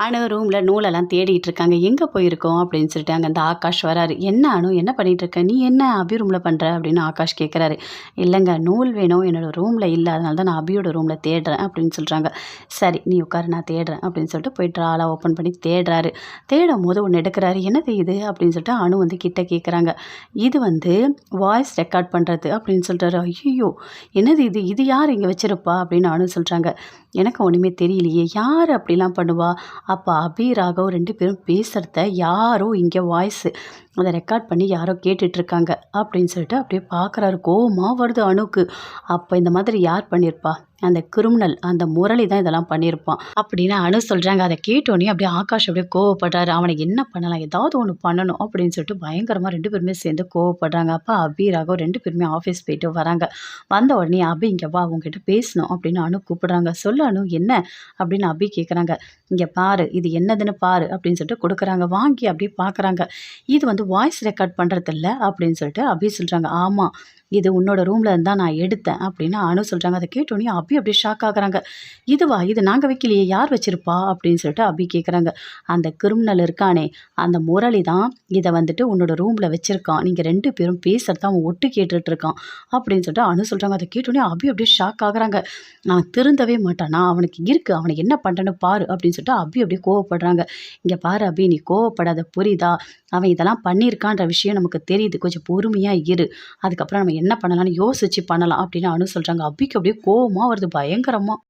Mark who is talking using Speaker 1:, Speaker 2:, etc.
Speaker 1: அனு ரூமில் நூலெல்லாம் தேடிட்டு இருக்காங்க. எங்கே போயிருக்கோம் அப்படின்னு சொல்லிட்டு அங்கே அந்த ஆகாஷ் வராரு. என்ன அனு என்ன பண்ணிட்டு இருக்க, நீ என்ன அபி ரூமில் பண்ணுற அப்படின்னு ஆகாஷ் கேட்குறாரு. இல்லைங்க, நூல் வேணும், என்னோடய ரூமில் இல்லை, அதனால தான் நான் அபியோட ரூமில் தேடுறேன் அப்படின்னு சொல்கிறாங்க. சரி நீ உட்காரு, நான் தேடுறேன் அப்படின்னு சொல்லிட்டு போயிட்டு ஆளாக ஓப்பன் பண்ணி தேடுறாரு. தேடும் போது ஒன்று எடுக்கிறாரு. என்னது இது அப்படின்னு சொல்லிட்டு அனு வந்து கிட்ட கேட்குறாங்க. இது வந்து வாய்ஸ் ரெக்கார்ட் பண்ணுறது அப்படின்னு சொல்கிறாரு. ஐயோ என்னது இது, இது யார் இங்கே வச்சிருப்பா அப்படின்னு அனு சொல்கிறாங்க. எனக்கு ஒன்றுமே தெரியலையே, யார் அப்படிலாம் பண்ணுவா? அப்போ அபி ராகவ் 2 பேரும் பேசுகிறத யாரோ இங்கே வாய்ஸு அதை ரெக்கார்ட் பண்ணி யாரோ கேட்டுட்ருக்காங்க அப்படின்னு சொல்லிட்டு அப்படியே பார்க்குறாரு. கோவமாக வருது அணுக்கு. அப்போ இந்த மாதிரி யார் பண்ணியிருப்பா? அந்த கிரிமினல், அந்த முரளி தான் இதெல்லாம் பண்ணியிருப்பான் அப்படின்னு அனு சொல்கிறாங்க. அதை கேட்டோன்னே அப்படியே ஆகாஷ் அப்படியே கோவப்படுறாரு. அவனை என்ன பண்ணலாம், ஏதாவது ஒன்று பண்ணணும் அப்படின்னு சொல்லிட்டு பயங்கரமாக 2 பேருமே சேர்ந்து கோவப்படுறாங்க. அப்போ அபி ராகவ் 2 பேருமே ஆஃபீஸ் போயிட்டு வராங்க. வந்த உடனே அபி இங்கே வா, உங்ககிட்ட பேசணும் அப்படின்னு அனு கூப்பிடுறாங்க. சொல்லு அனு என்ன அப்படின்னு அபி கேட்குறாங்க. இங்கே பாரு, இது என்னதுன்னு பாரு அப்படின்னு சொல்லிட்டு கொடுக்குறாங்க. வாங்கி அப்படியே பார்க்குறாங்க. இது வந்து வாய்ஸ் ரெக்கார்ட் பண்ணுறதில்ல அப்படின்னு சொல்லிட்டு அபி சொல்கிறாங்க. ஆமாம், இது உன்னோட ரூமில் இருந்தால் நான் எடுத்தேன் அப்படின்னு அனு சொல்கிறாங்க. அதை கேட்டோன்னே அபி அப்படியே ஷாக் ஆகுறாங்க. இதுவா, இது நாங்கள் வைக்கலையே, யார் வச்சிருப்பா அப்படின்னு சொல்லிட்டு அபி கேட்குறாங்க. அந்த கிரிமினல் இருக்கானே, அந்த முரளி தான் இதை வந்துட்டு உன்னோட ரூமில் வச்சுருக்கான். நீங்கள் 2 பேரும் பேசுகிறத அவன் ஒட்டு கேட்டுட்டு இருக்கான் அப்படின்னு சொல்லிட்டு அனு சொல்கிறாங்க. அதை கேட்டோன்னே அபி அப்படியே ஷாக் ஆகுறாங்க. நான் திருந்தவே மாட்டானா, அவனுக்கு இருக்குது, அவனை என்ன பண்ணுறேன்னு பாரு அப்படின்னு சொல்லிட்டு அபி அப்படியே கோவப்படுறாங்க. இங்கே பாரு அபி, நீ கோவப்படாத, புரியுதா? அவன் இதெல்லாம் பண்ணியிருக்கான்ற விஷயம் நமக்கு தெரியுது, கொஞ்சம் பொறுமையாக இரு, அதுக்கப்புறம் நம்ம என்ன பண்ணலாம்னு யோசிச்சு பண்ணலாம் அப்படின்னு அனு சொல்கிறாங்க. அபிக்கு அப்படியே கோவமாக வருது பயங்கரமாக.